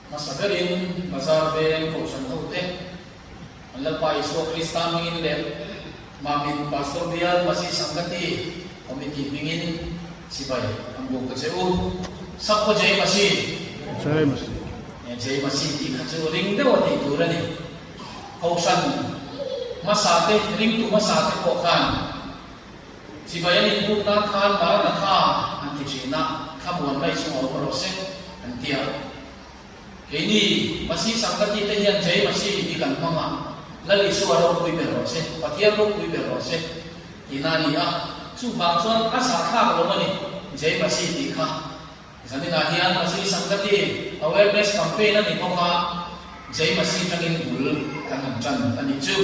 Masagarin, masarben, kausan hote, alapay so Krista mingin lep, mamin pastor biyan masih sanggati, komiti mingin sibay, ang buong katseo, sakpo jay masih, jay masih di katseo ring daw at ituran eh, kausan masate, ring tu masate po kan, sibayan ibu nakhan ba nakha, anti China, kamuan bay sungaw parose, antiya. Ini masih sanggati tahiyan jay masih ikan mama lali suara kui berose patian lo kui berose inani subang suan asa kha lo mani jay masih dikha isani nahian masih sanggati awareness campaign ani poka jay masih tangin bul kan chan ani chu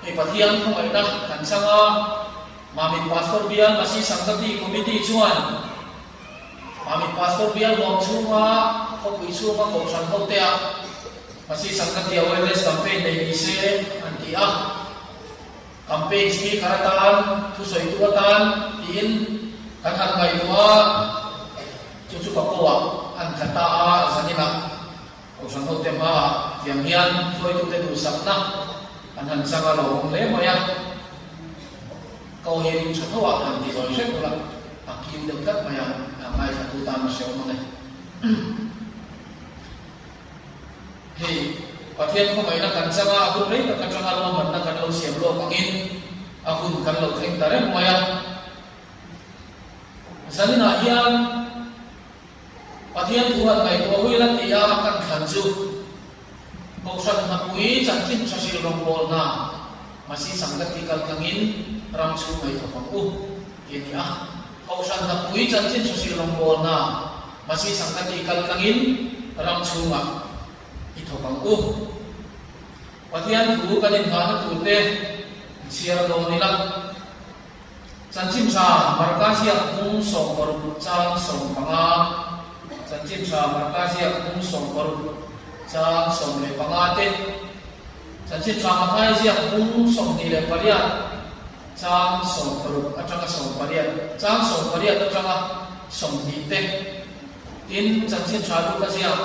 patian ko ai na kan sanga mami pastor bian masih sanggati komiti chuan Mami pastor biar mau cuma kau isu apa kau sangkau tiap masih sangat dia awareness campaign dari ise anti campaign sini karatan tu so itu katan tin kan harga itu cucu bawa an kata sanina kau sangkau tiap yang hian so itu tu sakna an sangat lawang lema ya kau hian cucu an di so pula akin dekat maya mai satu tamu siapa mana? Hei, patian ko may nakansama ako rin nakansama naman nakanaw siya lo pangin ako kanlaw keng tare maya. Sani na iyan patian Tuhan may tuwawi lang iya akan kanju. Kausan nakui jantin sa silong bol na masih sangat ikal kangin ramsu may tapang ini kausan na pui jantin sa silong bol na masih sangat ikal kangin ramsu nga ito pang patian tu kanin hana tute siya do nila jantin sa markasya kung song baru cang song panga jantin sa markasya kung song baru cang song le pangate chẳng chỉ trama thay riêng bung sòng đi lên pariat trang sòng paru atanga sòng pariat trang sòng pariat atanga sòng đi teh tin chẳng chỉ tralu cái riêng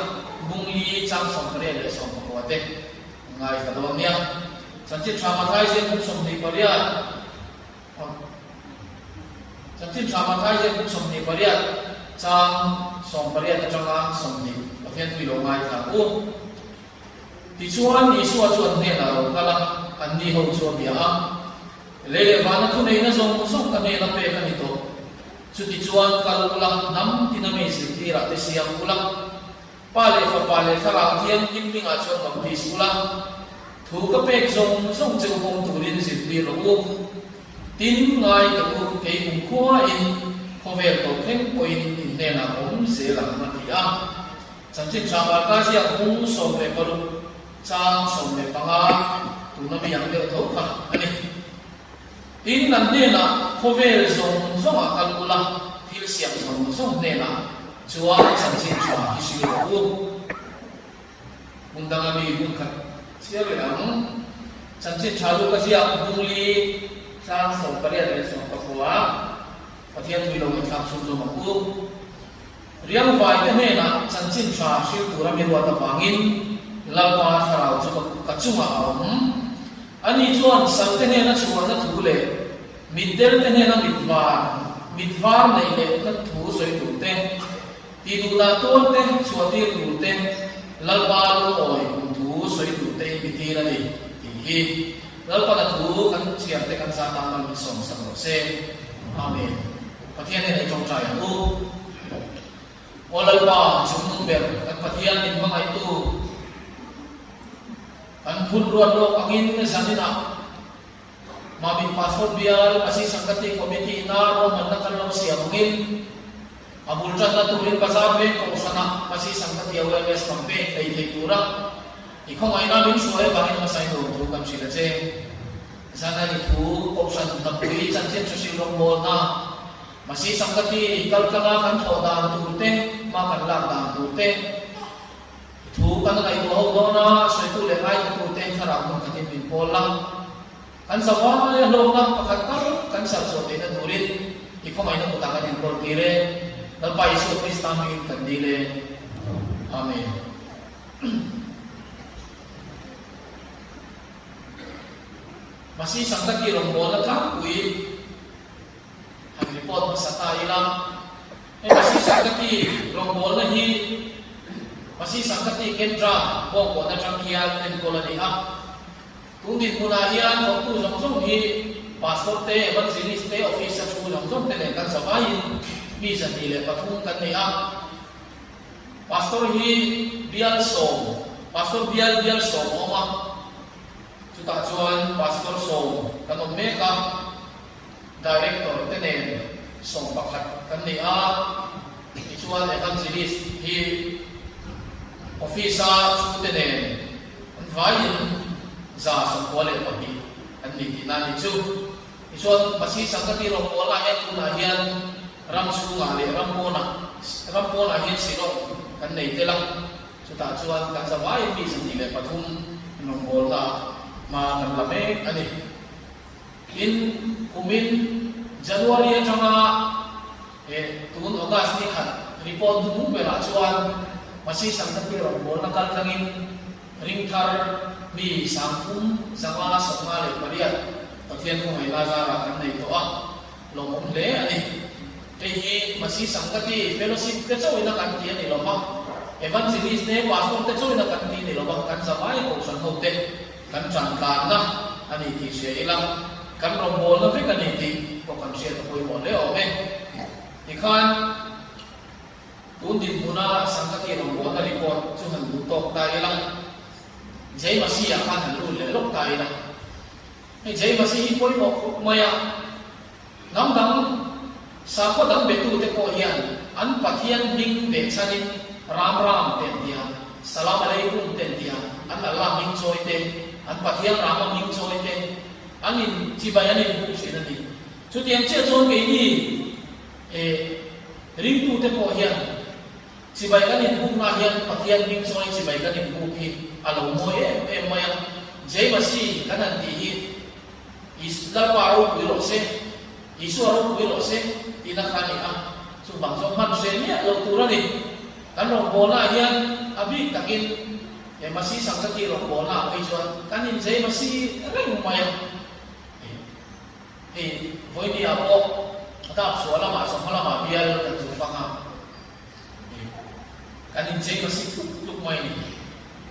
bung li trang sòng pariat le sòng paru teh ngai ka do nia chẳng chỉ trama thay riêng bung sòng đi pariat chẳng chỉ trama thay riêng bung sòng đi pariat trang sòng pariat atanga sòng đi Pathian thui lo ngai ka u ti chuan ni suwa chuan ne na ro kala an ni ho chuan bia a le va na thu nei na zong zong ka ne na pe ka ni to chu ti chuan kal ula nam ti na me si ti ra te siam ula pa le fa pa le thara thian kim ning a chuan kam ti sula thu ka pe zong zong cheu hong tu rin si ti ro u tin ngai ka u ke kum khua in khovel to theng point in ne na om se la ma ti a chẳng chỉ trang bà ca sĩ cũng sống về bờ trang sống về băng á tụi nó bị ăn được thấu cả anh ấy tin lần này là phô về dùng dùng à căn cula thì xiêm dùng này là chúa chẳng chỉ trang cái sự đó mùng đang bị mùng khát xíu rồi ăn chẳng chỉ trang lúc cái gì mùng li trang sống cái này là sống cái hoa và thiên thủy long cái tham xuống dùng mà riang vai te ne na chanchin tha siu tura mi ruat awangin lalpa tharau chu ka chunga om ani chuan sang te ne na chuan na thu le middel te ne na midvar nei le na thu soi tu te ti du la ton te chuati tu te lalpa lu oi thu soi tu te mi ti na ni ti hi lalpa na thu kan chiam te kan sa ta man som sam se amen pathian ne trong trai u Olalpa cumung ber kan Pathian in mga itu kan hulruan lo angin ng sanina mabing pastor bial masih sangkati komiti inaro manakal lo siya mungin abuljan na turin pasabe kung sana masih sangkati awareness campaign kay Tura ikaw ngayon namin suway bakit masay doon kan sila che sana itu option na pui chanchen sa silong mo na masih sangkati kalkanga kan thoda turte makan lang turte thu kan ngai to ho na soi tu le ngai turte khara mun kan bin pola kan sawa ya lo na pakat kan sa so te na turin iko mai na mutakan din por tire dal pa isu Krista mi kan dile amen masih sangkati rombol ka kui ang report sa tayo masih sangkati rombol na hi masih sangkati kendra boko na trangkian and koloni ha kung din muna yan kung tu zong hi pastor te evangelist te officer tu zong te kan sabayin bisa nile patung kan ni ha pastor hi bial som pastor bial som oma chuta chuan pastor som kanom meka director tenen som pakhat kan ni a ichuan evangelist hi officer tenen an vain za som kwale pahi an ni tinani chu ichuan masi sangkati ro wala ya tuna hian ram chu nga le rampona hian sino kan nei tela chuta chuan kan za vai mi san ni le pathum nong bol na ma kan lame ani in kumin January atanga tun August ni khat report du bela chuan masi sangkati ro bol na kal langin ringthar mi sangthum zanga sanga le pariat pathian ko mai la za ra kan nei to a lomom le ani te hi masi sangkati fellowship te chawi na kan ti ani loma evangelist ne pastor te chawi na kan ti ni loma kan samai ko san ho te kan chan kan na ani ti se ilang kan ro bol na fe kan ni ti ko kan se to poi mo le o me ikhan tun din muna sangkati ro bol na report chu han du tok ta ilang jai masi ya kan han lu le lok ta ilang ei jai masi hi poi mo maya nam dang sa ko dang betu te ko hian an pathian ning be chanin ram ten dia salam alaikum ten dia an Allah ning choi te an pathian ram ning choi te anin chibayanin bu sinani chu tiang che chon ge ni ring tu te ko hian chibayanin bu na hian pathian ning choi chibayanin bu ki alo mo maya je zai masi kanan ti isla paro kuilo se isu aro kuilo se tinakani sumbang so man se ni lo turani kan rong bola hian abi takin masih sangkati rong bola ai chuan kanin zai masi reng mai voi dia po ta suala ma samala ma bial kan su fanga kanin zai masi tuk mai ni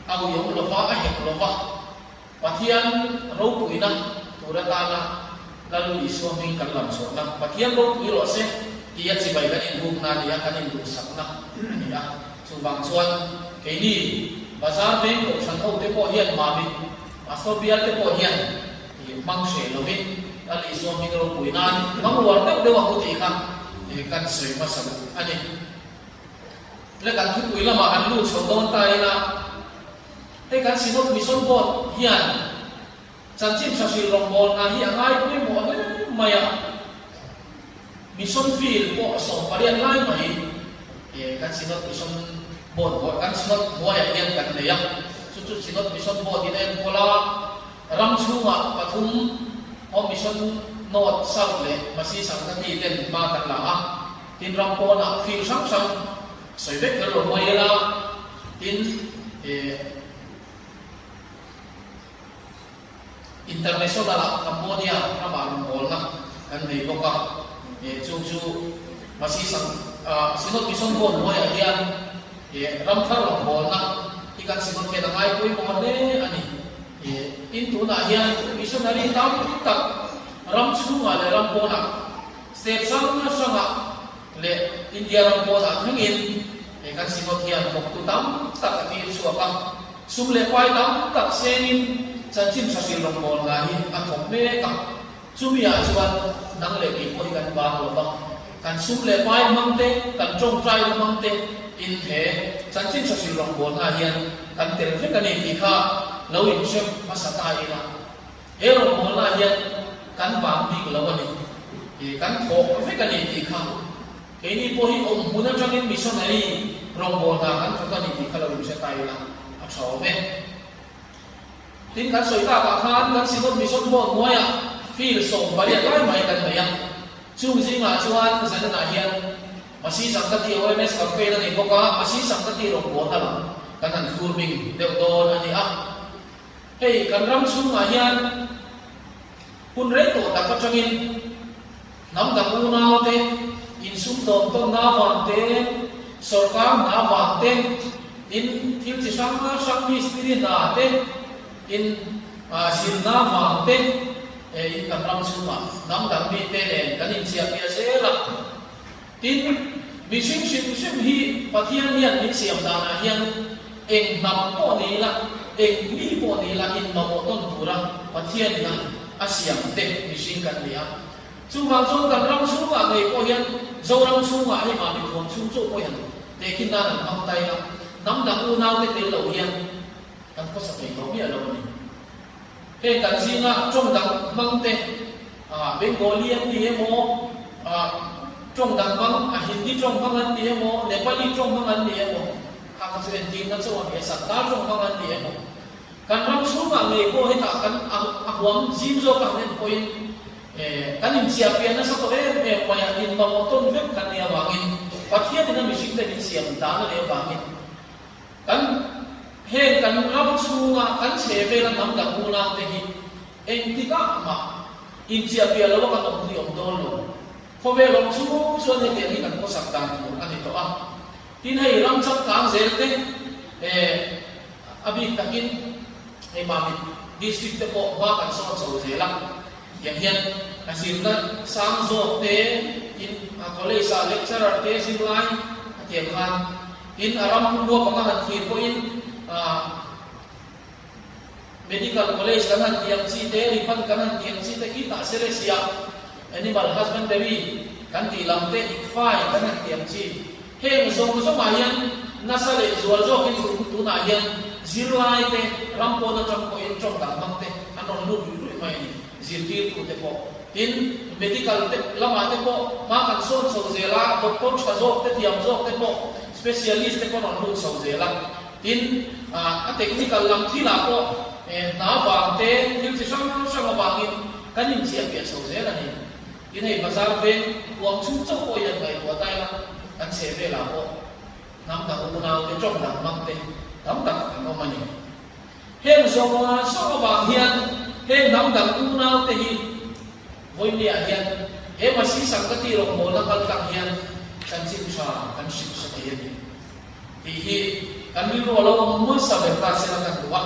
au yo lo fa ai lo fa patian ro puina turatana lalu isuami kalam sona patian ro iro se dia sibai kan induk na dia kan induk sakna ya subang suan kaini bazar ben ko sanho te ko hian mami aso bial te ko hian mang se lovin lalu isuami ro puina mang luar te de wa ko ti kha kan sei masal ani le kan thu puila ma an lu chodon tai na hey kan sinot mission board hian chanchin sasil rombol na hi angai pui mo maya mission field po so parian lai mai kan sinot mission board ko kan sinot moya hian kan leya chu sinot mission board inen pola ram chunga pathum o mission not sau le masi sangkati ten ma kan la tin ram po na field sang sang soibek ro moya tin internasional Cambodia naman bola kan may boka chu masih sinot mission board mo yan ramthar bola ikan sinot ke dangai pui pamane ani into na yan missionary tam tak ram chunga le ram bola state sang sanga le India ram bola hangin kan sinot yan tu tam tak ti suaka sumle pai tam tak senin chanchin sasil rombol ngahi athok me ka chumia chuan nang le ki poi kan ba lo ba kan sum le pai mangte kan trong trai mangte in he chanchin sasil rombol nga hian kan tel fe kan ni kha lo in shem masata ina he rombol na hian kan ba mi lo ni kan thok fe kan ni kha ke ni po hi om huna changin missionary rombol na kan thok ni kha lo in se tai la a chaw me tin kan soi ta ka khan kan sinot mission board moya feel so bariat lai mai kan maya chung jinga chuan zan na hian masi sangkati OMS campaign ani boka masi sangkati ro botal kan han khurming deu don ani hey kan ram chunga hian kun re to ta ka changin nam da una te in sum to na wan te sarkar na wan te in thil chi sang mi spirit na te in silna mangte in kamram suma nam dam mi te len kanin sia pia sela tin mishing sim hi pathian hian min siam dana hian eng nam po ni la eng mi po ni la in no ton pura pathian na asiam te mishing kan lia chu wang chu kamram suma ngai po hian zoram suma hi ma mi thom chu chu po hian te kin na nam tai la nam dam u nau te lo hian kan ko sa kai ko mi alo ni he kan singa trong dang mangte Bengalian ni mo trong dang mang Hindi trong mangan ni mo Nepali trong mangan ni mo ka ka din na so ni sa ta trong mangan ni mo kan ram sunga ngai ko he ta kan ahwam jim zo ka nen point kan in sia pia na sa to pa ya in ma moton ve kan ya wangin pathia din na mishing te din siam ta na le wangin kan he kan ram chunga kan cheve la nam da kuna te hi entika ma in chia pia lo ka to ni om don lo kho ve ram chu so ne te ni kan ko sak ta tu ani to tin hei ram chak kang zel te abi takin e ma mi district te ko ba kan so so zela yang hian asin na sang zo te in college sa lecturer te sin lai atiam khan in aram pu ko ka han ko in medical college kanan tiang si te ripan kanan tiang si te kita seresia animal husbandry kan ti lam te ikfai kanan tiang si he so mayan nasale zual zo kin tu na yan zirlai te rampo na tam ko in chok dang mang te anon lu du mai ni zirtir tu te po in medical te lama te po ma kan so so zela doctor chazo te tiam zo te po specialist te ko non lu so zela tin technical lam thila ko na wang te thil chi sang sang wangin kanin chia pia so ze la ni tin hei bazar ve wang chu chau ko yan bai ko tai la kan che ve la ko nam da u na te trong da mang te tam tak no mani heng so wa so wang hian heng nam da u na te hi voi lia hian he ma si sang ka ti ro mo la kal tak hian kan chin cha kan shik sa te ni ti hi kan mi ro lo mo sa be ta se la kan wa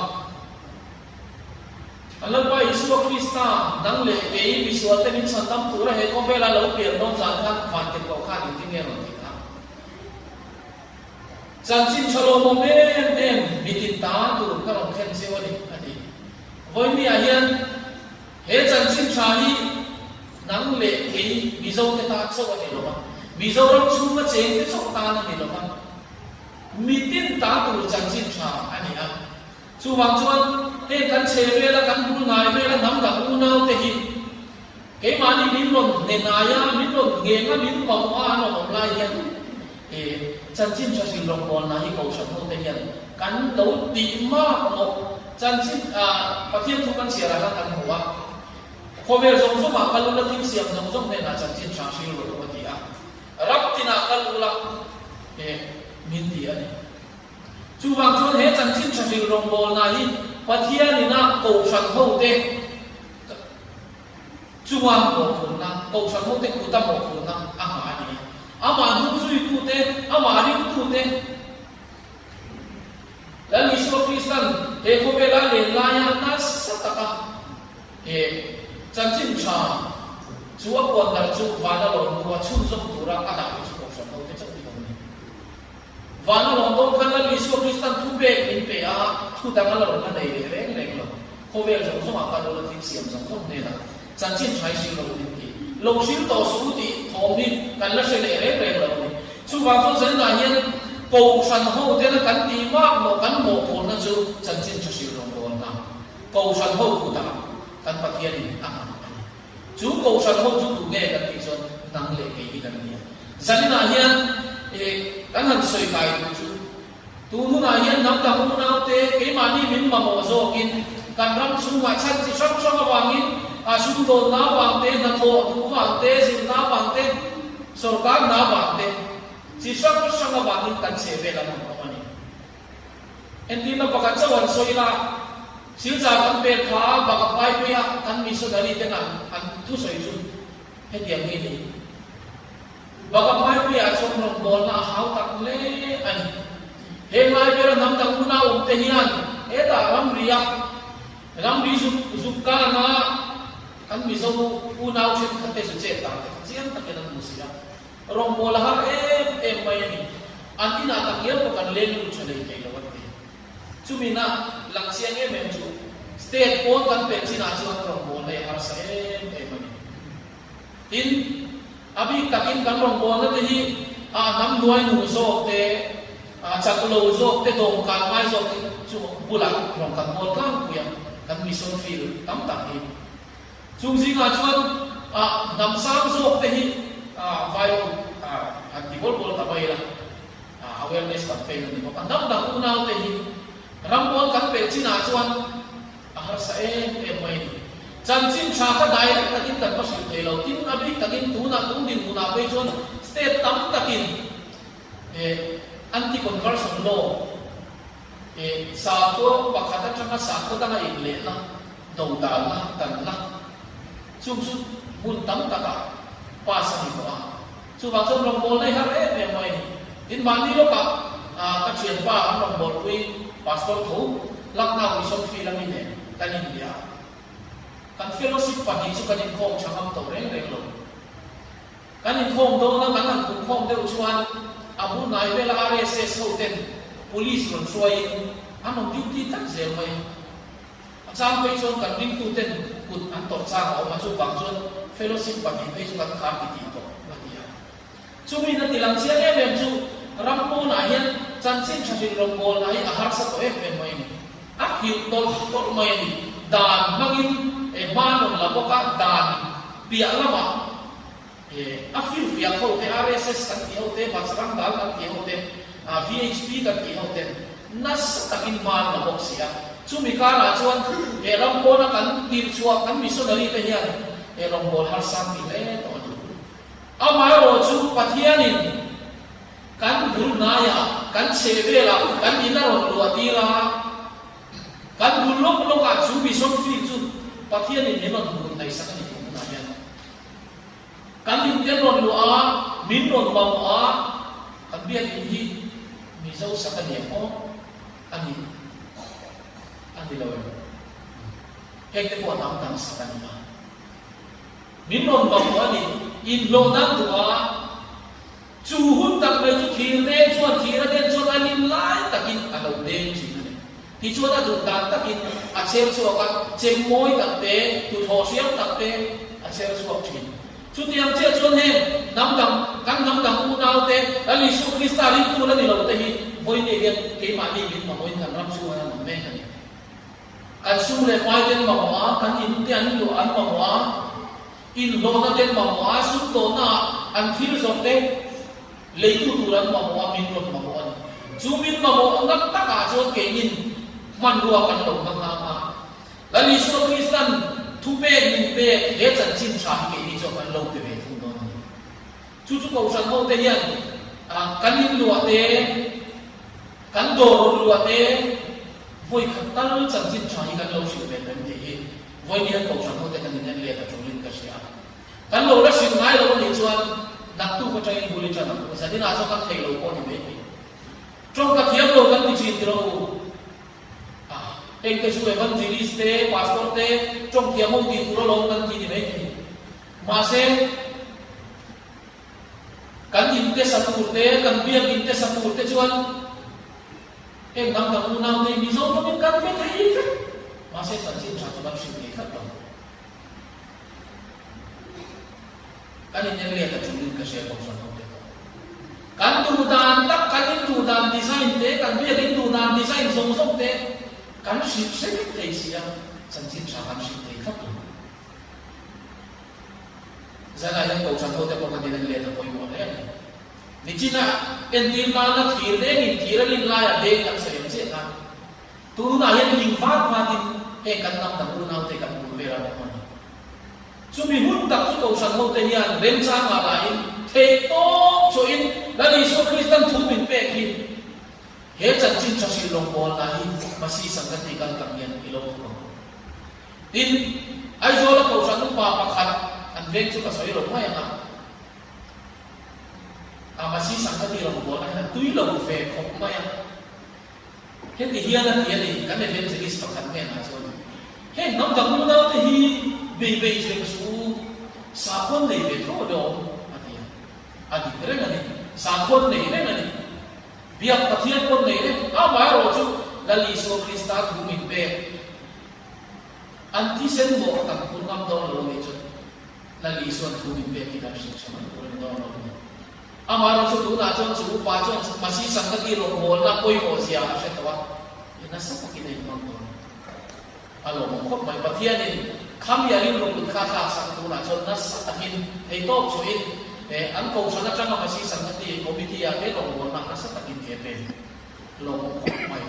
Allah pa Yesu Krista nang le ke bi so te min san tam tu ra he ko vela lo pe no jan khan fan te ko kha ni ti nge ro ti na chan chin chalo mo em mi tin ta tu ka ro khen se wa ni ati voi mi a hian he chan chin cha hi nang le ke mi zo te ta so wa ni lo ma mi zo ro chu ma cheng te so ta na ni lo ma mi tin ta tu chan chin cha ani a chu wang chuan he kan che ve la kan bul ngai ve la nam da u nau te hi ke mani min lon ne na ya min lon nge nga min ma ma no om lai hian e chan chin cha sin long bol na hi ko sha no te hian kan lo ti ma mo chan chin pathian thu kan sia ra kan huwa kho ve zong zo ma kal la tim siam zong zong ne na chan chin cha sin lo ko ti a rap tina kal la e min ti ani chu wang chuan he chan chin cha sin long bol na hi pathian ni na ko san ho te chuang ko khun na ko san ho te ku ta mo khun na ama ni ama nu sui tu te ama ri tu te la ni so Kristan he ko ve la le la ya na sataka he chan chin cha chu a ko na chu wa na lo nu wa chun zo tu ra ka da chu ko san ho te cha ti ni wa na lo to kan la ni so Kristan tu be in pe a thu da ma lo na nei le le lo ko ve zo so ma ka lo la tin siam zo ko ne la chan chin chai si lo ni ki lo shi to su ti thom ni kan la se le le lo ni chu wa zo zen na hian ko san ho te na kan ti ma mo kan mo ko na chu chan chin cha si lo mo na ko san ho ku ta kan pathian ni a chu ko san ho chu tu nge kan ti zo nang le ke hi kan ni zan na hian kan han soi kai chu tu nu na hian nam da mu na te ke mani min ma mo zo kin kan ram su ma chan chi sang sang awangin a sum do na wang te na tho tu wang te sin na wang te sarkar na wang te chi sang sang awangin kan se ve la mo ani en ti na pakat chawan soila sil ja kan pe kha ba ka pai pe ya kan mi so dari te na an tu soi chu he diam ni ba ka pai pe ya chong rong bol na hau tak le ani he mai pera nam ta una om te hian e da ram ri zu ka na kan mi zo una u chen khate su che ta chiam ta ke na mu sia rong bola har em mai ni antina ta yer ko kan len lu chale ke lo wat chu mi na lang siang em chu state ko kan pe china chu rong bola har sa em mai tin abi takin kan rong bola te hi nam duai nu so te chak lo zo te dong kan mai zo te chu bulan rong kan bol kan kuya kan mission field tam tak hi chung ji nga chuan nam sang zo te hi vai ti bol ta bai la awareness campaign ni ko kan dam u nau te hi ram bol kan pe china chuan har sa em mai ni chan chin cha ka direct takin kan pa sil thelo tin abi takin tu na tung din na pe chuan state tam takin anti conversion law sa ko pakata changa sa ko da ngai le na do da na tan na chung su bun tam ta ka pa sa ni ko chu wa chom long bol nei har em mai in man ni lo ka ka chien pa an long bol kui passport thu lak na wi som fi la mi ne kan India kan fellowship pa ni chu kan in khom changam to reng lo kan in khom do na kan an khom de chuan abu nai vela RSS hoten police ron suai anom duty tak zel mai chang pe chon kan ring tu ten kut an tor chang au ma chu bang chon fellowship pa ni pe chu kan kham ti to la dia chu mi na tilang sia em chu rampo na hian chan chin chasin rom bol na hi a har sa to em mai ni a hiu tol mai ni dan mangin manon la boka dan pia lama a fil fia ko te RSS kan ti hote masrang dal kan ti hote VHP kan ti hote nas takin man la bok sia chu mi kana chuan e ram ko na kan tir chuak kan missionary te hian e ram bol har sam ti le to ni amai ro chu pathianin kan bul na ya kan chevela kan ina ro luatira kan bul lok loka chu mission fi chu pathianin ne non bul dai sakani tu na ya kan lim te ron lu a min ron bam a kan bian hi mi zau sakani o ani lawan hekte ko nam dang sakani ma min ron bam ani in lo dang tua chu hun tak mai chu thir de chuan thira den chuan anin lai takin alo den chi ne ti chuan a du dan takin a chem chu ka chem moi tak te tu tho siam tak te a chem chu chi chu tiang che chuan he nam dang u nau te ali su krista ri tu la ni lo te hi voi ne gen ke ma ni min ma moi kan ram chu na ma me kan kan su le mai ten ma wa kan in te an lu an ma wa in lo na ten ma wa su to na an thil zo te leitu turan ma wa min ron ma wa chu min ma wa ngak ta ka chuan ke in man ruwa kan lo ma ma la li su kristan thu pe min pe he chan chin cha ke ni cho kan lo pe ve thu no chu chu ko san ho te hian kan in lu te kan do lu te voi khatal chan chin cha hi kan lo shi ve kan te hi voi ni ko san ho te kan ni le ta chung lin ka sia kan lo la sin ngai lo ni chuan nak tu ko trai buli chan ko sa din a so kan thei lo ko ni ve trong ka thiam lo kan ti chin ro cái số evangelist te pastor te trong thiam mo ti tu lo kan ti ni ve ma se kan in te satur te kan biak in te satur te chuan em nam dang u nau te mi zo to min kan ve thei ma se chan chin cha chu ban shi ni khat lo kan in le ta chung ka she ko san te kan tu dan tak kan in tu dan design te kan biak in tu dan design song song te kan shi se te sia chan chin cha kan shi te khat lo zala yang ko san te ko kan in le ta ko yo le ni china en tin na thir de ni thiralin la ya de kan se em che na tu na yen ling fa tin e kan nam ta tu na te kan tu vera mo ni chu mi hun tak chu ko san ho te hian rem cha ma la in the to chu in la ni so kristan thu min pe ki he chan chin cha si long bol na hi masi sangati kan kam yan ilo ko tin ai zo la ko san pa pa khat an vek chu ka soi lo ma ya na masi sangati long bol na tui lo fe khop ma ya he ti hian na ti ni kan ne ven chis pa khat me na so he nam dang mu na te hi be chen su sa kon nei ve tho do ati kare na ni sa kon nei ne na ni biak pathian kon nei ne ma ro chu la li so krista thu min pe anti sen mo ka kun ngam do lo ni chu la li so thu min pe ki da shi chaman ko do lo amaro chu tu na chon chu pa chon masi sangati ro bol na koi mo sia se tawa ina sa ka kinai ngam do alo mo khop mai pathian ni kham ya rin ro kun kha sang tu na chon na sa takin hei to chu in an ko sana changa masi sangati committee ya ke ro bol na sa takin ke pe lo mo khop mai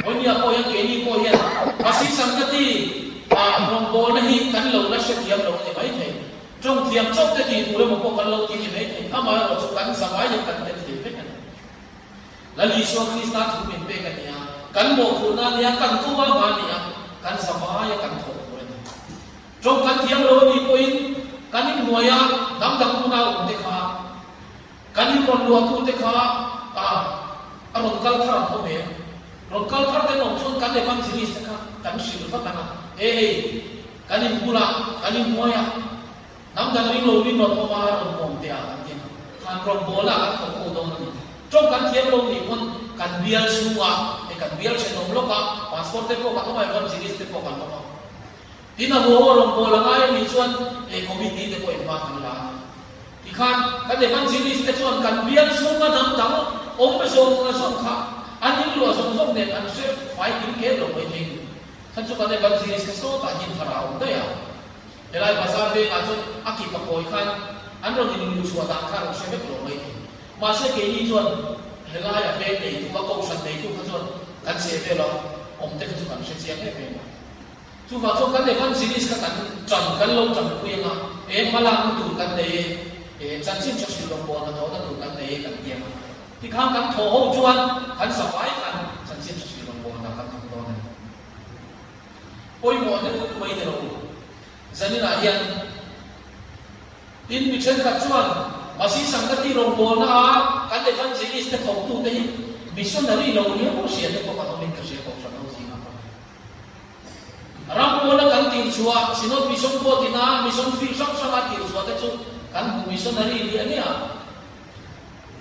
oni ko yang ke ni ko ya masi sangati ro bol na hi kan lo na se thiam lo ni mai thei trong thiam chok te ti tu le mo ko kan lo ti ni mai thei ama ro chu kan sa mai kan te ti pe kan la li so krista thu min pe kan ya kan mo khu na ya kan tu wa ma ni ya kan sa ma ya kan tho ko ni trong kan thiam lo ni ko in kan in mo ya dam dam ku na te kha kan in kon lo tu te kha ron kal thar ho me ron kal thar te no chon kan le fan sinis te kha kan sil fa kana kan in pula kan in mo ya nam dan ring lo rin no ma ron kom te a kan ron bola kan tho ko do ni trong kan thiam lo ni kon kan bial suwa kan bial che nom lo ka passport te ko ka to mai kon sinis te ko kan to tina mo ron bola ngai ni chuan committee te ko in ma kan la ti khan kan le fan sinis te chuan kan bial suwa dam dam om pe so na som kha an ni lo som som ne an se fai kin ke lo mai thing kan chu kan le fan sinis ka so ta hin tharau da ya elai bazar ve a chu aki pa koi khan an ro ni lu suwa da kha ro se ve lo mai thing ma se ke ni chuan helai a ve nei tu ka ko san nei tu ka chuan kan se ve lo om te chu kan se chiang e pe chu va chu kan de fan series ka kan chan kan lo chan ku yang e mala mu tu kan de e chan chin chu long bo na to na tu kan de kan tiang ti khang kan tho ho chuan kan sa fai kan chan chin chu long bo na kan tu do na poi mo ne mai de ro zanina hian in mi chen ka chuan masi sangati long bo na kan de fan series te thong tu te missionary lo ni mo sia te ko ka min ka sia ko sa no si na ram ko na kan tin chua sinot mission ko tina mission fi sak sa ti chua te chu kan missionary li ani a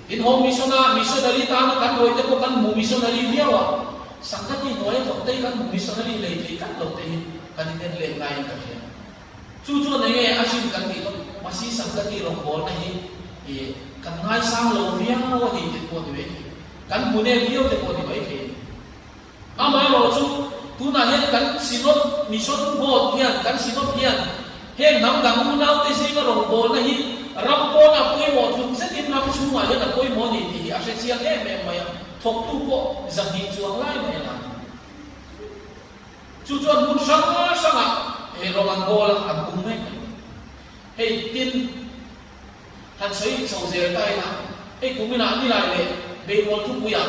in home missionary ta na kan roi te ko kan missionary viawa sangati noi to te kan missionary le te kan lo te kan den le ngai ka sia chu chu ne nge asin kan ti masi sangati lo ko na hi e kan ngai sang lo viawa ti te ko ti kan mune video te ko di bai ke ama ro chu tu na hian kan sinot mission bo hian kan sinot hian he nam dang mu nau te si ma ro bo na hi ram po na poi mo thu se tin na chu ma hian na poi mo ni ti a se chiang e me ma ya thok tu ko zang hi chuang lai me la chu chuan mun sang e ro man bo la an kum me he tin han sei chou je tai na e kumina ni lai le be wol tu puya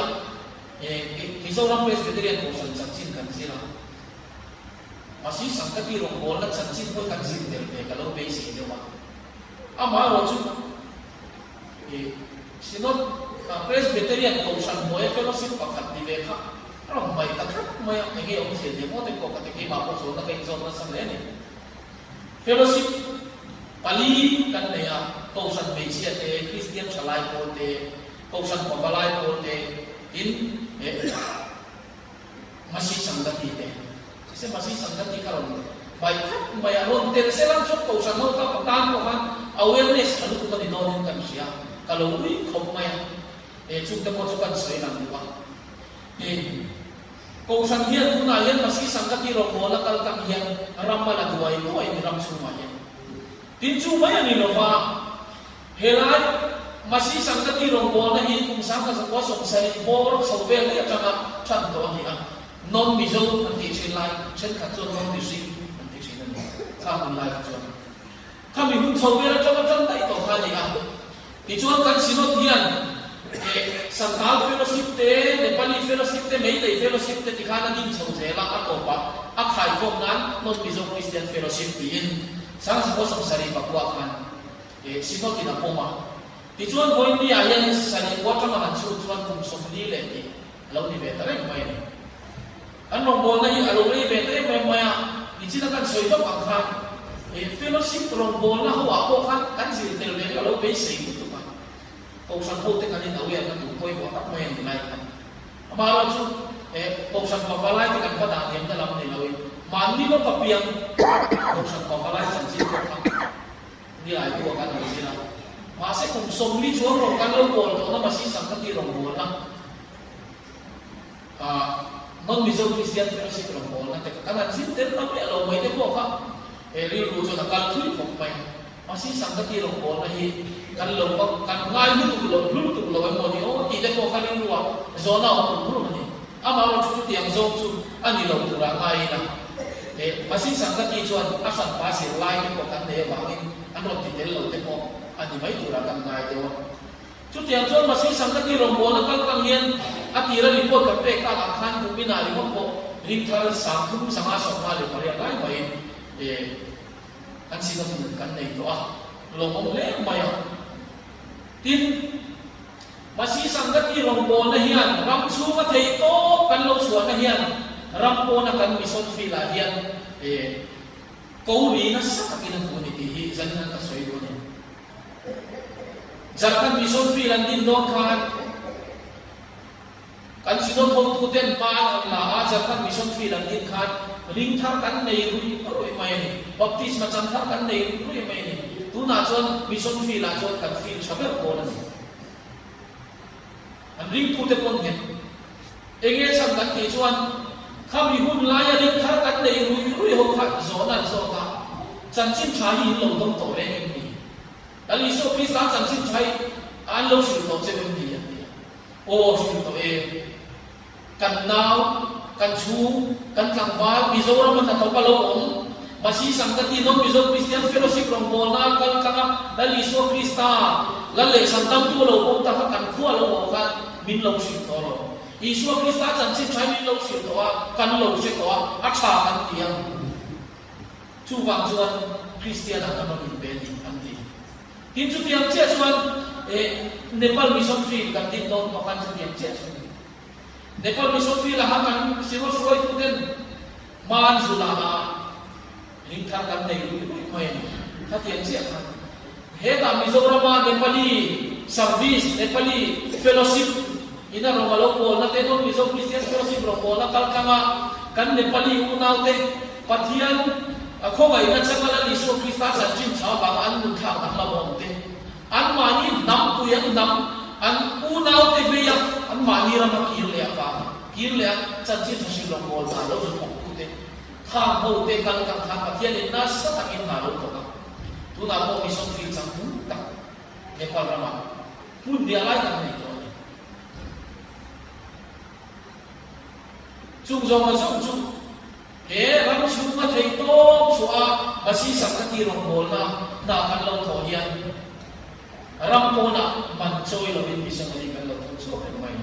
ki so ram presbyterian ko san chin kan sila masi sangkati rong bol na chin ko kan sin del be kalo be si de wa ama ro chu sinot presbyterian ko san mo e fellowship pakhat di ve kha ro mai ta kha mai nge ong se de mo te ko ka te ki ma ko so na kai so na sam le ni fellowship pali kan ne ya ko san be si te christian chalai ko te kausan pabalai porte in masih sanggati te se masih sanggati karon baik mai aron te se lang chok kausan mo ta patan ko kan awareness alu ko ni non kan sia kalau ui khop mai chung te mo chukan sei lang diwa kausan hian tuna hian masih sanggati ro mo la kal kang hian ramala duai ko ai ram chuma hian tin chu mai ani lo fa helai masih sangkati rong bol na hi kum sang ka ko som sai bor so ve le changa chan to ni a non mi zo an ti chin lai chen kha chon non mi si an ti chin ni ka mun lai ka chon ka mi hun so ve la changa chan dai to kha ni a ti chuan kan sinot hian santal fellowship te nepali fellowship te mei dei fellowship te ti khana din chho je la a to pa a khai khom nan non mi zo christian fellowship ti in sang sa ko som sari pa kwa khan sinot ina poma ti chuan voi ni a yan sani ko tama han chu chuan kum som ni le ni lo ni ve ta re mai ni an long bol na hi a lo le ve ta re mai a ni chi na kan soi to ang khan fellowship long bol na ho a ko khan kan sil tel ve ka lo be sei tu ma ko san ho te kan ni na we na tu koi bo tak mai ni lai kan ama ro chu ko san pa valai te kan pa da yam ta lam ni lo man ni lo pa piang ko san pa valai san chi ko khan ni lai ko kan ni sila masih kumsom li chuang rong kan lo bol to na masih sangkati rong bol na non mizo christian fellowship rong bol na te kan sin ter na pe lo mai te ko kha ri ru chu na kal thui khop mai masih sangkati rong bol na hi kan lo kan ngai lu tu lo mo ni o ti te ko kha ni ruwa zona o ru ni ama ro chu tiang zo chu ani lo tu ra ngai na masih sangkati chuan asan pa si lai ko kan de wa in an ro ti te lo te ko ani mai tu ra kan ngai de wa chu tiang chuan masih sangkati rong bol na kal kang hian atira report ka pe ka khan ku bina ri mo ko ring thar sang thum sanga so ma le pare lai mai an sino kan nei to a lo mo le mai tin masih sangkati rong bol na hian ram chu ma thei to kan lo suan na hian ram po na kan mission fila hian ko ri na sa kakin ko ni ti hi zan na ka soi do ni Jarkan mission fila din do khan kan sino ko tu ten pa la a jarkan mission fila din khan ring thar kan nei ru mai ni baptisma chan thar kan nei ru mai ni tu na chon mission fila chon kan fil chaber ko na an ring tu te kon hen enge sam kan ti chuan khami hun la ya ring thar kan nei ru ho kha zona zona chan chin tha hi lo dong to re ni ali so Kristan chan chin thai an lo sil to che ben ni o sil to kan nau kan chu kan tlangwal Mizoram na topalo masi sangkati no Mizo Christian Fellowship rongona kan kanga daliso Krista lalle santam tu lo pom ta kan khua lo kan min lo sin tolo Isu Krista chan sin chai min lo sin to kan lo se to a tha kan tiang chu wang chuan Christian an kan min be ni an ti tin chu tiang che chuan Nepal Mission Field kan tin don to kan chu tiang che Nepal Mission Field ha kan siro sroi tu den man zulana ring thar kan nei lu mai ha tiang che kan he ta Mizoram Nepali service Nepali fellowship ina romalo ko na te don Mizo Christian Fellowship ro na kal kanga kan Nepali unaute pathian ako ngai na changala Isu Krista san chin cha ba an mun tha kan la bon te an mani nam tu yang nam an unaute ve ya an mani ra ma kir le ba kir le chan chin thasi ro ko na lo zo thong tu te khang ho te kan kan kha pathian in na sa ta in na lo to ka tu na ko Mission Field chang tu ta Nepal rama pun dia lai kan nei chung zong a chung chung he ram chung ma thei to chua masi sangkati rong bol na kan lo tho hian ram ko na man choi lo bin missionary kan lo tho cho kan mai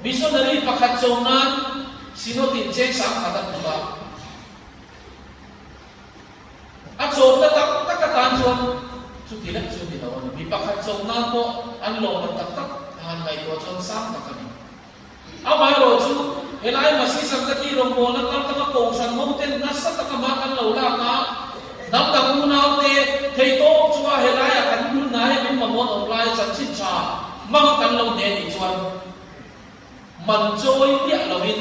missionary pakhat chong na sino tin che sang khadat ba a chong na tak tak tan chuan chu ti la chu ti lo mi pakhat chong na ko an lo na tak tak han mai ko chong sang tak ni amai ro chu helai masi sangkati rong bol na kal kama ko san mountain na sa ta kama kan lo la ka nam ta ku na te thei to chua helai a kan nu na he min ma mon online chan chin cha mang kan lo ne ni chuan man choi pia lo in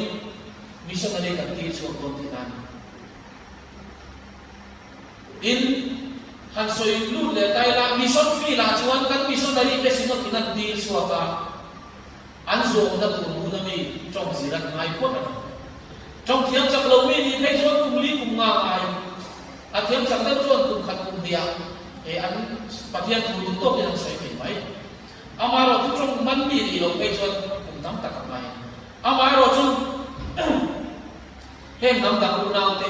missionary kan ti chu kon ti nan in han soi lu le tai la mission fi la chuan kan missionary ke sino kinan ti chu ka an zo na tu mu na mi trong zirat ngai ko na trong thiam chak lo mi ni thei chuan kum li kum nga ai a thiam chak dan chuan kum khat kum dia an pathian thu tu to ke sai kai mai amaro chu trong man mi ni lo kai chuan kum tam tak mai amaro chu hem nam tak u nau te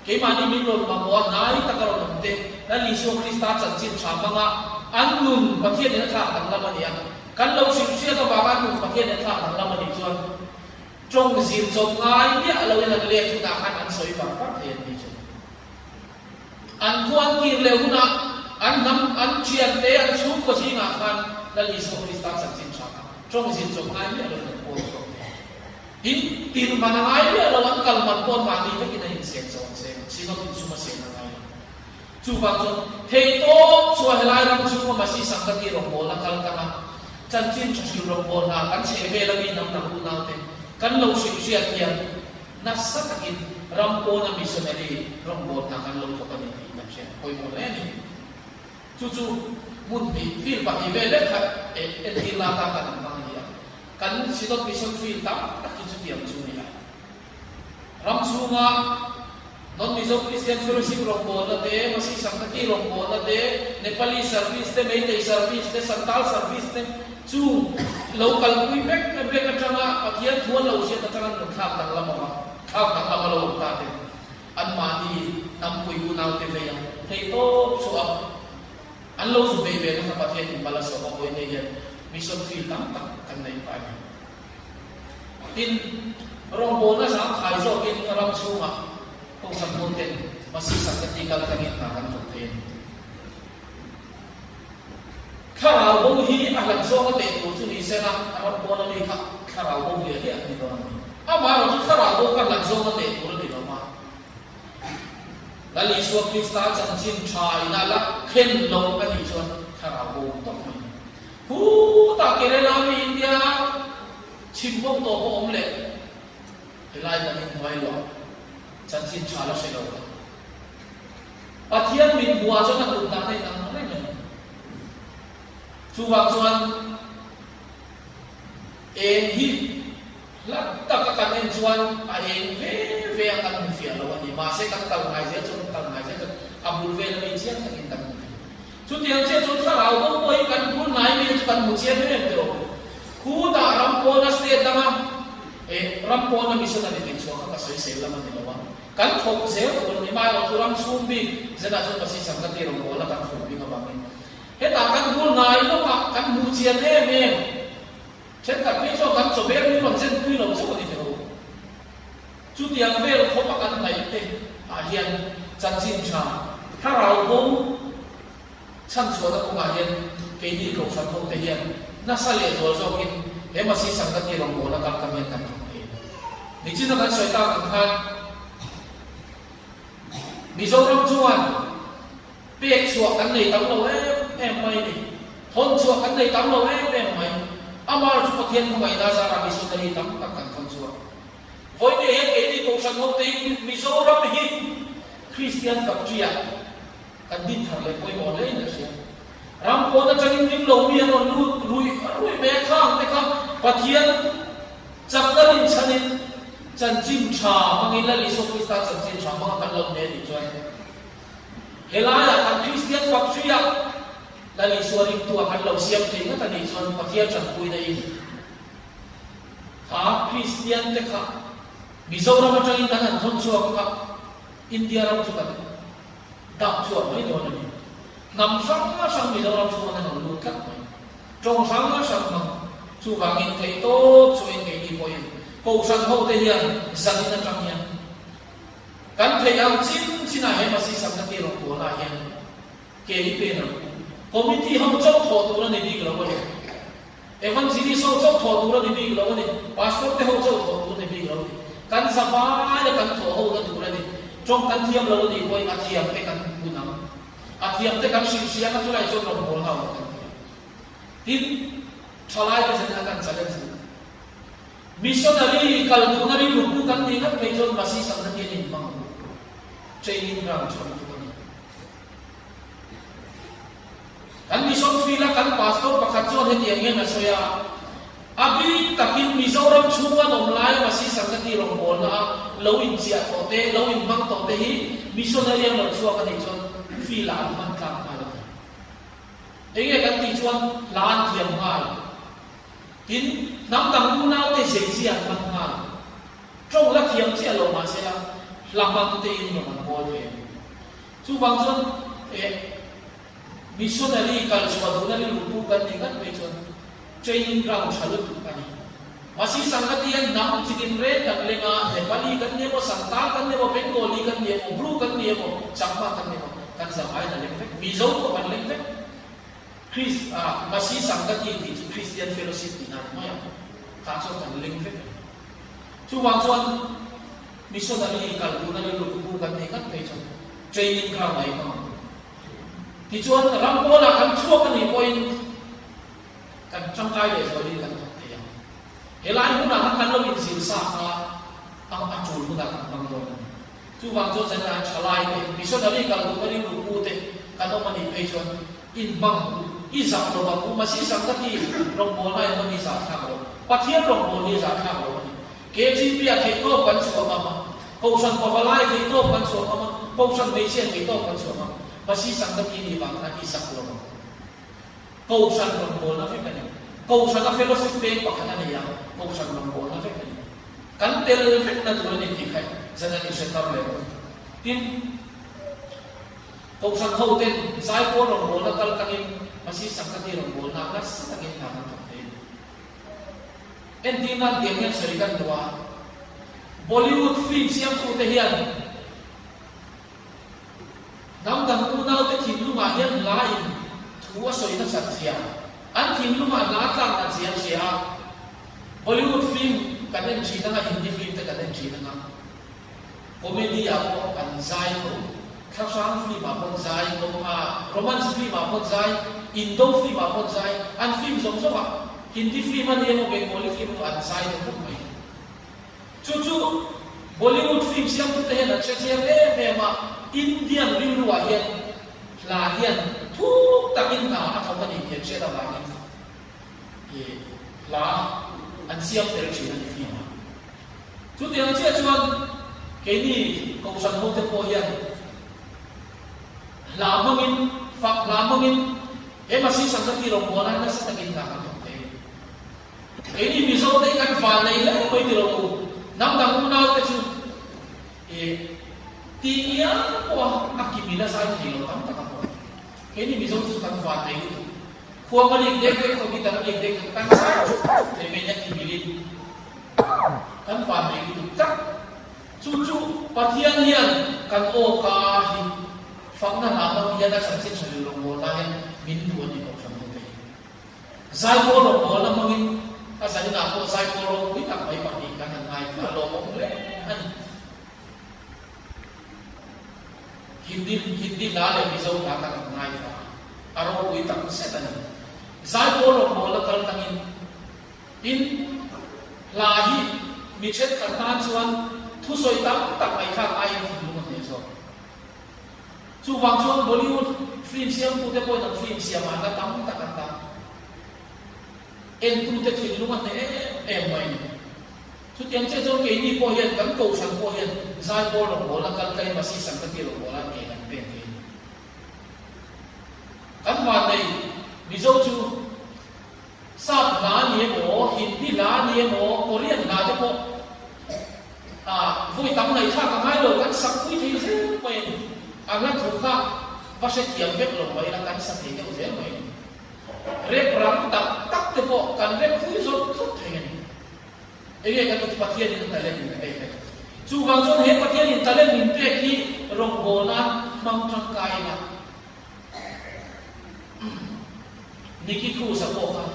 ke ma ni mi ro ma mo nai tak ro nam te na li so Krista chan chin cha manga an nun pathian ni tha tak la ma ni kan lo sim sia to ba ban ku pathian ni tha tak la ma ni chuan trong zin chom ngai bia lo na le thu na khan an soi ba pa the ni chu an khuan ki le huna an nam an chian te an chu ko si nga khan la li so Krista chan chin cha trong zin chom ngai bia lo na ko so hin tin mana ngai bia lo an kal man kon ma ni ta ki na hin sen so se sino tin su ma sen na ngai chu fa chu thei to chu helai ram chu ma si sang ka ki ro mo la kal ka na chan chin chu ro mo na kan se ve la mi nam na ku na te kan lo sim sia hian na sa takin ram ko na missionary ram ko na kan lo ko kan ni na sia koi mo le ni chu chu mun bi fil ba hi ve le kha e ti la ta kan ma ni kan sidot mission fil ta ta ki chu tiam chu ni ram chu nga non Mizo Christian Fellowship ram ko na te masi sangkati ram ko na te Nepali service te Meitei service te Santal service te chu local kui bek bek atanga pathian thuan lo sia ta tangan ka khap tak lama khap tak lama lo ta te an ma ni nam kui u nau te ve ya thei to so ap an lo su be be na pathian in bala so ko ne ya mission field tam tak kan nei pa ni tin rong bo na sa khai so kin ram chu ma ko sa mountain masi sa katikal kangit na kan to te kharau bo hi alam so ka te tu chu ni se na aron ko na ni kha kharau bo hi ya ni do na ama ro chu kharau bo kan lan so ka te tu ro ni do ma la li so Krista chan chin chai na la khen lo ka ni chuan kharau bo to mai hu ta ke re la mi India chim bo to ko om le lai ka ni mai lo chan chin cha la se lo pathian min bua cho na tu ta nei na nei chu wang chuan en hi la ta ka kan en chuan a en ve kan fia lo ani ma se kan kal ngai je chon kal ngai je abul ve la mi chian kan in kan chu tiang che chu tharau bo poi kan pun nai mi chu kan mu chian ne te ro khu da ram ko na ste da ma rampo na missionary din so ka kasay sela man nilawa kan thok se ko ni mai lo turam sumbi zena so kasi sangati ro bola kan sumbi nga bangin he ta kan bul nai lo ka kan mu chian me chen ka pi so kan so ber ni lo chen pi lo so ni ho chu tiang vel kho pa kan nai te a hian chan chin cha tha rao bom chan so da ko ga hian ke ni ko san ho te hian na sa le zo zo kin he ma si sangati ro bola kan kan hian kan ni chin na kan soi ta kan khan Mizoram chuan pek chuak kan nei tam lo em mai ni thon chuak kan nei tam lo em mai amar chu pathian ko mai da za ra missionary tam tak kan thon chuak voi ne he ke ni ko san ho te Mizoram hi Christian factoria kan din thar le koi mo le na sia ram ko na changin nim lo mi an lui me khang te khang pathian chakdarin chanin chan chin cha mangin la li so Krista chan chin cha mang kan lo ne ni choi helaya kan Christian factoria la li so ring tu kan lo siam te na ta ni chon pathia chan pui na in ha Christian te kha Mizoram ma changin kan thon chuak ka India ram chu kan da chuak mai do ni ngam sang ma sang Mizoram chu na lu ka mai trong sang ma sang ma chu wangin thei to chu in ke ni poin cầu sang hậu tây hiền dân na trong hiền căn thầy ông chín là hệ mà si sang cái tiền của là hiền kể bên nào committee hông châu thọ tu là đi cái đó evan chỉ số châu thọ tu là đi cái đó passport thì hông châu thọ tu là đi cái đó căn sapa là căn thọ hậu là tu là đi trong căn thiam là đi coi căn thiam cái căn bunam thiam cái căn sinh cái chỗ này chỗ nào cũng hậu tin chalai cái gì căn chalai missionary kaltunari lupu kan ni kan pejon masih sangat ini mang training ground chon tu kan mission fila kan pastor pakat chon he tiang na soya abi takin Mizoram chuan omlai masih sangat ni rong bol na lowin sia to te lowin mang to te hi missionary ang chua kan ni chon fila man ka ma enge kan ti chuan lan thiam ngai tin nắm tầng tu nào để xây dựng mặt hàng trong là thiam chia lỗ mà sẽ làm bằng tên mà mình mua thế chú vang xuân missionary kalau suatu dari lupu kan dengan pejon training ground selalu tu kan masih sangat yang nam cikin red dan lenga Nepali kan dia mau Santal kan dia mau Bengali kan dia mau Blue kan dia mau Chakma kan dia mau kan sampai dan lengkap Mizo ko kan lengkap masih sangat yang di Christian Fellowship di Narmaya kacau kan lengkap cuma cuan missionary kalau dari lupu kan dengan pejon training ground lain di cuan rampola kan cua kan ni poin kan cangkai deh soalnya kan ya helai pun kan lo bin silsa ang acul pun kan bangdon cuma cuan saya calai deh missionary kalau dari lupu teh kan lo mani pejon in bang izak lo bang masih sangat di rampola yang mani izak lo patian rampola izak lo KGB kita kan suama mama kausan pawalai kita kan suama mama kausan Malaysia kita kan suama masih sangat ini bang na isak lo kausan rampola na fekani kausan na fellowship bank pakana niya kausan rampola na fekani kan tel fek na tulan ni dikai sana ni setar le tin kausan hotel sai ko rampola kal kanin masih sangat di rampola na nas tagin na kan entina diamnya serikan dua Bollywood film siang tu tehian nam dang punau te tim lu mahian lain tua soina satria an tim lu ma la tlang na siang sia Bollywood film kanen Cina nga Hindi film te kanen Cina nga komedi ako an zai ko khasang film ako zai ko romance film ako zai Indo film ako zai an film som Hindi film man dia mo Bengali film an sai to mai cucu Bollywood film siang tu teh na cecem ma Indian film luahian lahian tu takin na atau kan Indian cerita lahian la an siang tercina di film tu yang cia cuman kini kausan hotel pohian lamangin masih sangat di rombongan na sa takin na ini miso dai kan fa nei le koi ti ro nam dang unau te chu tinia ko akimila sai ti lo tam ta ko ini miso su kan fa nei tu ko mali de ko kita ni de kan sai te me nya kimili kan fa nei tu tak chu pathian hian kan o ka hi phang na na ma ya da sang chin chali lo mo la yan min tu ni ko sang te sai ko lo mo la mangin asal na ko sai ko lo wi tak mai pa ni kan ngai ka lo mo le an hindi la le bi zo ka kan ngai ka aro wi tak se tan sai ko lo mo la kal tangin in la hi mi chet kan tan chuan thu soi tam tak mai kha ai thi lu ne so chu wang chuan Bollywood film siam pu te po na film siam ma tam tak kan ta en tu te thi lu ne em mai ni chu tiang che zo ke ni po hian kan ko sang po hian sai po lo mo la kal kai ma si sang ka ti lo mo la ke kan pe ni kan wa nei mi zo chu sap la ni mo hindi la ni mo korean la te po vui tắm này khác ngay rồi cắn sắc quý thì dễ mày ngắt thủ khác và sẽ tiệm vết lồng vậy là cắn sắc thì nhau dễ mày rep ram tắc tắc thì bộ cắn rep quý rồi rất thèn ấy cái cái phát hiện những cái lên những cái chú vàng cho hết phát hiện những cái lên những cái khi rong bồ na mang trăng cài mà niki khu sa bộ khác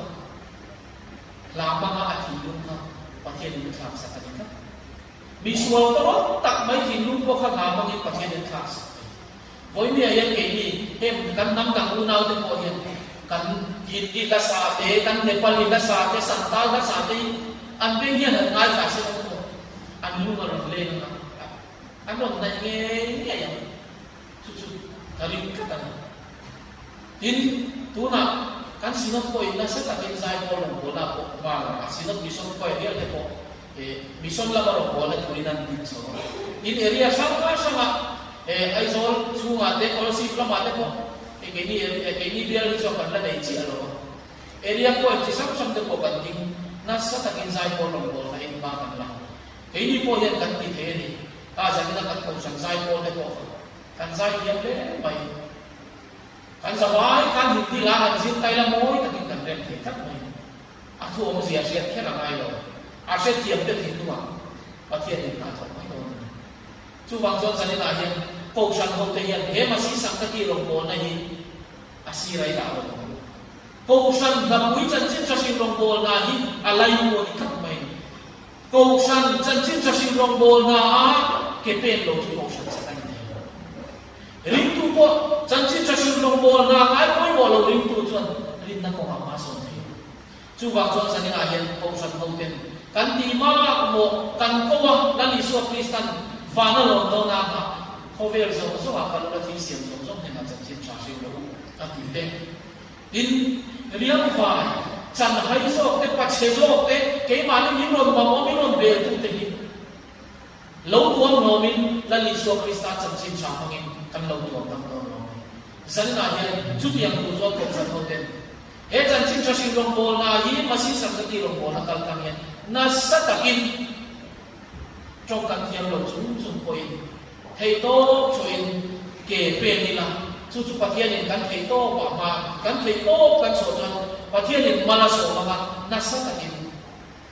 làm bằng cái gì luôn không phát hiện những cái làm sắc cái gì visual to tak mai thi lung po kha na bang in pathian in class voi mi ayan ke ni hem kan nam dang unau te po hian kan hindi la sa te kan nepali la sa te santal la sa te an pe hian an ngai ka se ko an lu ma ron le na an ron na nge nge ya chu chu karin ka tan tin tu na kan sinop ko in na sa takin sai ko long ko na ko ma sinop mission ko ya te po mission la baro bola tulinan dito in area sama ai zol sunga te or si plama te ko kini biar so kan la dai chi alo area ko chi sam te ko kan ding na sa takin sai ko long bola in ba kan la kini po yan kan ti the ni sa na kan ko sang sai ko te ko kan sai yan le mai kan sa wai kan hindi la kan sin tai la moi takin kan rem the kat mai athu om sia sia the la ngai lo sẽ tiệm được hình đúng không? Và thiền định là thật mấy đồ. Chú vang cho dân là hiện cầu sang hậu thể hiện thế mà sĩ sang các kỳ lòng bồn này sĩ rải đạo rồi. Cầu sang là quý chân chính cho sinh lòng bồn là hiện lấy mua đi thấp mình. Cầu sang chân chính cho sinh lòng bồn là cái bên lộ chú cầu sang sẽ thành thế. Rinh tu po chân chính cho sinh lòng bồn là ai quay bỏ lộ rinh tu chuẩn rinh nó có hàm má son thế. Chú vang cho dân là hiện cầu sang hậu thể kan di ma mo kan ko wa la li so kristan fa na lo do na ka ho ver zo so ha ka lo ti siam zo ne na chin cha shi lo ka ti te in riam fa chan hai so te pa che zo te ke ma ni ron ma mo mi ron be tu te hi lo tuam no min la li so kristan chin cha hangin kan lo tuam tam no zan na hian chu tiang ku zo ko sa ho te he chan chin cha shi ron bol na hi ma si sang ti ron bol na kal kam hian na sa takin trong kan thiam lo chung poi thei to choin ke pe ni la chu pathian in kan thei to wa ma kan thei to kan so chan pathian in mala so ma na sa takin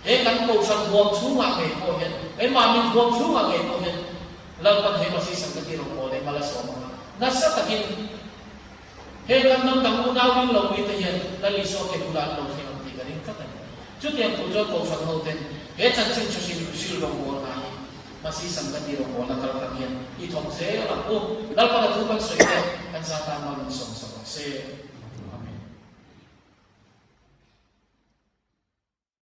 he kan ko sang huam chunga me po hian e ma min huam chunga me po hian la kan he ma si sang ti ro ko le mala so ma na sa takin he kan nam dang unau win lo mi te hian la li so ke kula lo he ti ga ring ka ta chút tiền của cho cầu sang hậu tên hết chân chân cho xin siêu đồng bộ này mà si sang cái điều bộ là kalau kalian itu saya lah oh dalam pada tuhan saya